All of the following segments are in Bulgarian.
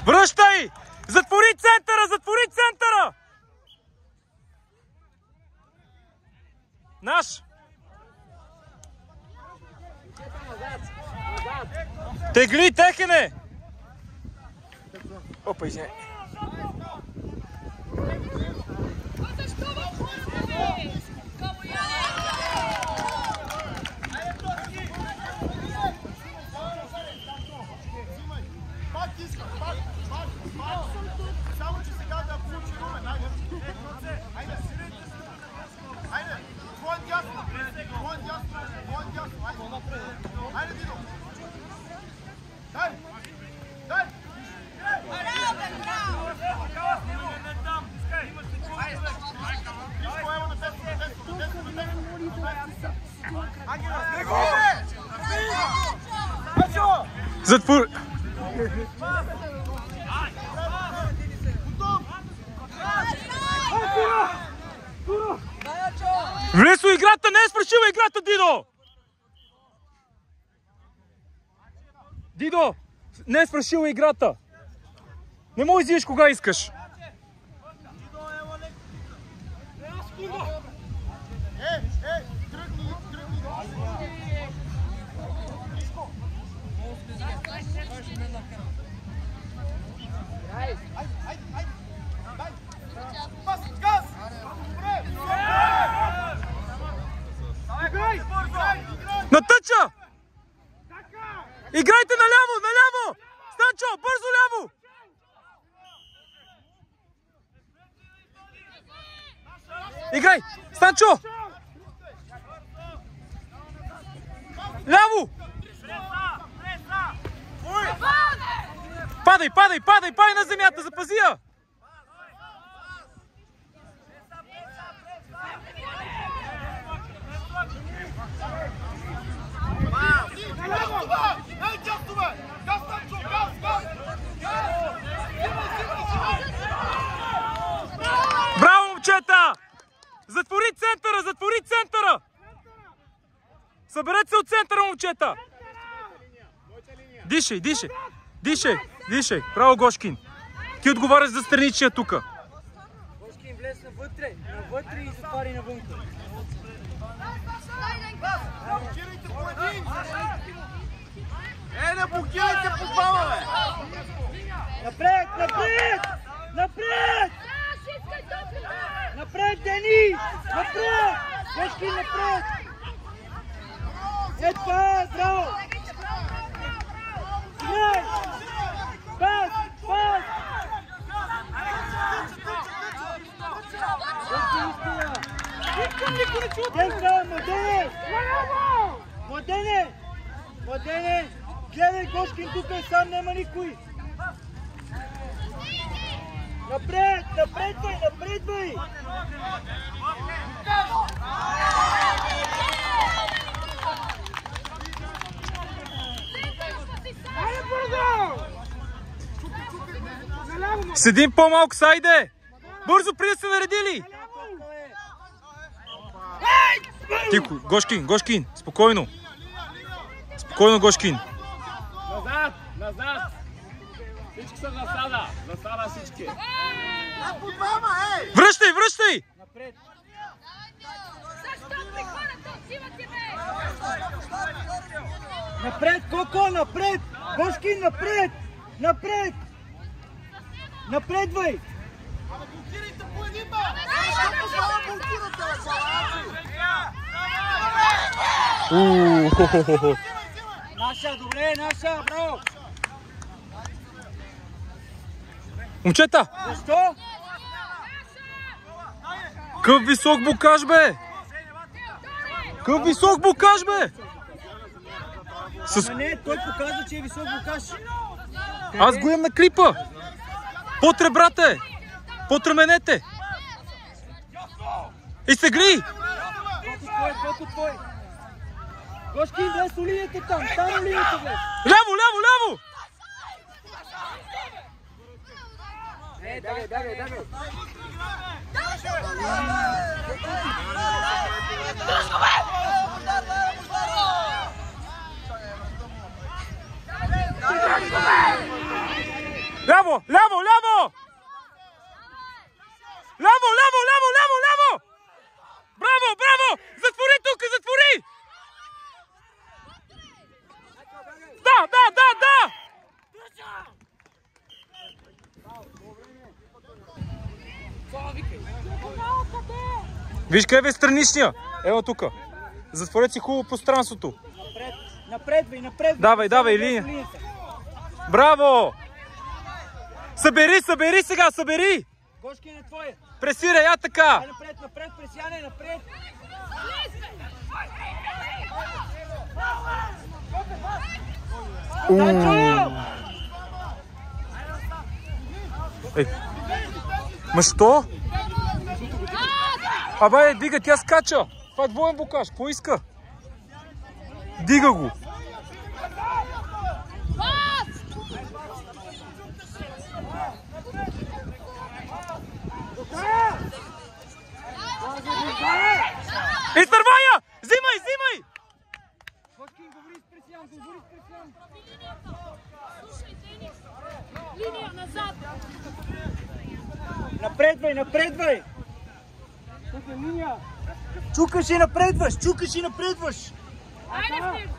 Връщай! Затвори центъра! Затвори центъра! Наш! Тегли, Техене! Опа, извиняй. Затвор... Влезо играта, не е свършила играта, Дидо! Дидо, не е свършила играта. Не можеш да изидеш кога искаш. Натъча! Играйте наляво, наляво! Станчо, бързо ляво! Играй! Станчо! Ляво! Падай, падай, падай, падай на земята, запази я! Браво, момчета! Затвори центъра, затвори центъра! Съберете се от центъра, момчета! Дишай, дишай, дишай, дишай. Браво, Гошкин. Ти отговаряш за страничия тука. Гошкин влез навътре и затвари навънка. Блокирайте по един! Не блокирайте по бала, бе! Напред, напред! Напред! Напред, Дени! Напред! Гошкин, напред! Е това, браво! Играй! Пас! Пас! Денка, Младене! Младене! Младене! Гледай, Гошкин тук е сам, няма никой! Напред! Напред, бай! Напред, бай! С един по-малко, сайде! Бързо, преди да се наредили! Тихо, Гошкин, Гошкин, спокойно! Спокойно, Гошкин! Назад, назад! Всички са в засада! Засада всички! По двама, ей! Връщай, връщай! Напред! Напред, Коко, напред! Гошкин, напред! Напред! Напредвай! Блокирайте по един, бе! Наша, добре, наша, браво! Момчета! Защо? Къв висок букаш, бе! Къв висок букаш, бе! А не, той показва, че е висок букаш. Аз го имам на клипа! Под ребрата е! Под раменете! Изтегли! Колко твой? Гошкин, влез у линията там! Там у линията влез! Ляво, ляво, ляво! Давай, давай, давай! Давай! Виж къде е страничния. Ево тука. Затворете си хубаво пространството. Напредвай, напредвай. Давай, линия. Браво! Събери сега, събери! Гошки на твоя. Пресирай, я така! Напред, пресяне, напред! Ма що? Абе, дига, тя скача! Това е двоен блокаж, какво иска? Дига го! Изтървай я! Взимай! Гошкин, говори с Пресян! Линия назад! Напредвай! Тук е линия! Чукаш и напредваш! Айде в него!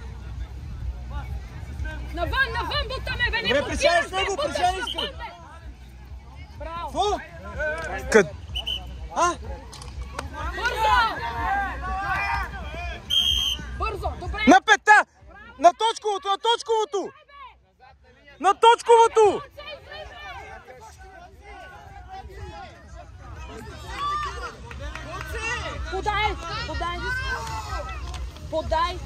Навън, бутаме, бе, не Добре, бутираш, пресяни с него, пресяни с него! Браво! Какво? Къд? Бързо, добре! На петта! На точковото! На точковото! Подай!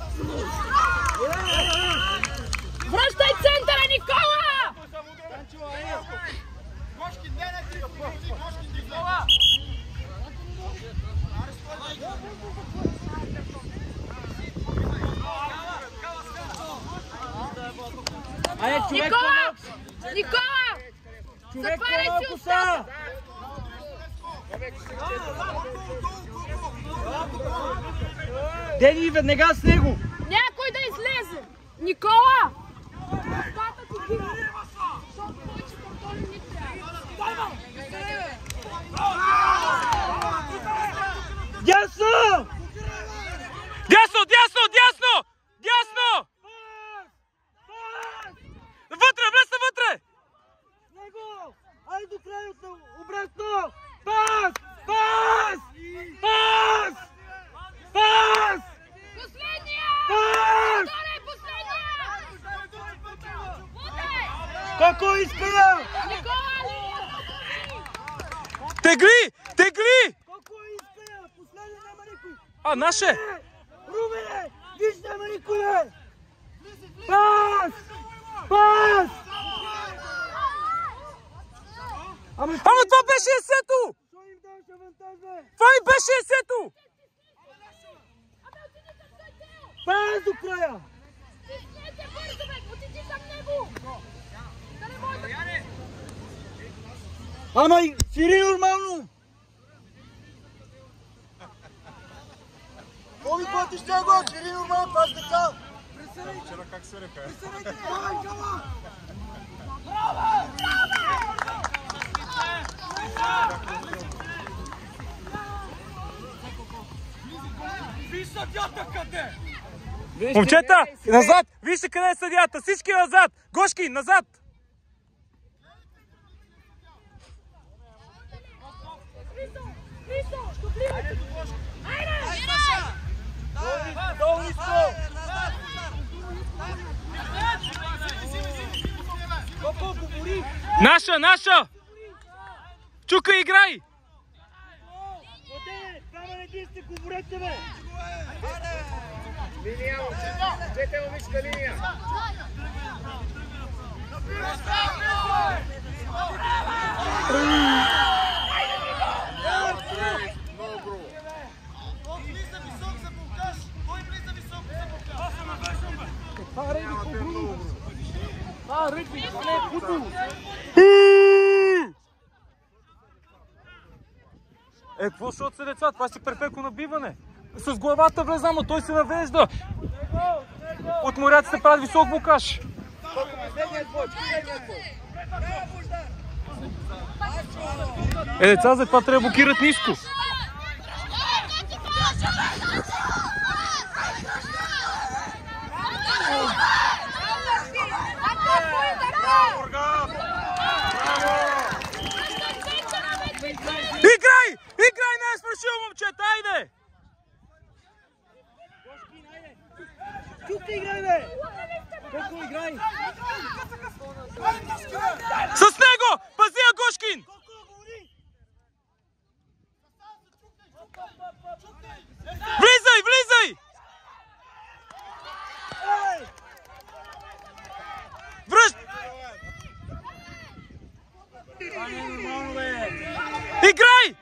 Връщай центъра, Никола! Никола! Затваряй си устата! Дени веднага с него! Някой да излезе! Никола! Устата ти ги! Защото повече картони не трябва! Дясно! Вътре, влезте вътре! Него! Ай до края обратно! Пас! Последния! Пас! Последния! Колко иска? Никола! Тегли! Колко иска? Последния няма никой! А, наше! Рубене! Виж няма никой! Пас! Ама това беше есето! Що им даваш авантаж, бе? Това и беше есето! Пас до края! Стиснете бързо, бе! Отиди към него! Да не може да... Ама сири нормално! Коли който ще го, сири нормално, пас деца! Вчера как се река? Момчета, назад! Вижте къде е съдията! Всички назад! Гошки, назад! Наша! Чука, играй! Линия, двете момичка линия. Какво ще от се деца? Това си перфектно набиване. С главата влеза, но той се навежда. От моряците правят висок блокаж. Деца, за това трябва да блокират ниско. Играй! Не е завършил, момчета, айде! Тук играй, бе! Колко играй? С него! Пази я, Гошкин! Влизай, влизай! Връщ! Това не е нормално, бе! Играй!